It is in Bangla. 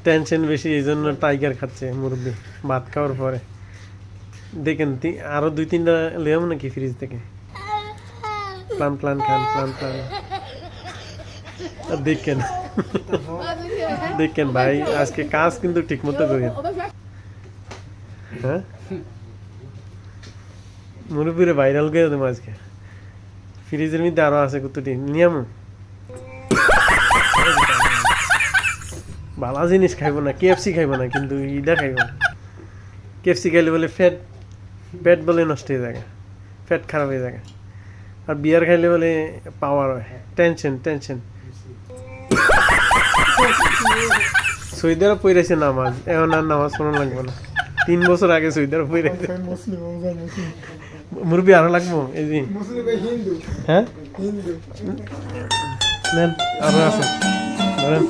টেনশন বেশি, এই জন্য টাইগার খাচ্ছে মুরব্বি ভাত খাওয়ার পরে। দেখেন আরো 2-3টা লেয়াম নাকি ফ্রিজ থেকে। প্লান প্লান খান, প্লান প্লান। দেখেন দেখেন ভাই, আজকে কাজ কিন্তু ঠিক মতো করি। হ্যাঁ, মুরব্বিরে ভাইরাল করে দেবো আজকে। ফ্রিজের মধ্যে আরো আছে কতটি নিয়ম। ভালো জিনিস খাইব না, কেএফসি খাইব না, কিন্তু ইটা খাইব। কেএফসি খাইলে বলে পেট বলে নষ্ট হয়ে যায়, পেট খারাপ হয়ে যায়। আর বিয়ার খাইলে বলে পাওয়ার হয়। Tension tension. সৌদিরা পড়েছে নামাজ, এখন আর নামাজ পড়া লাগবে না। 3 বছর আগে সৌদিরা পড়েছে। মুরব্বি আরো লাগবো এই যে। হ্যাঁ নেন আরো আছে ধরেন।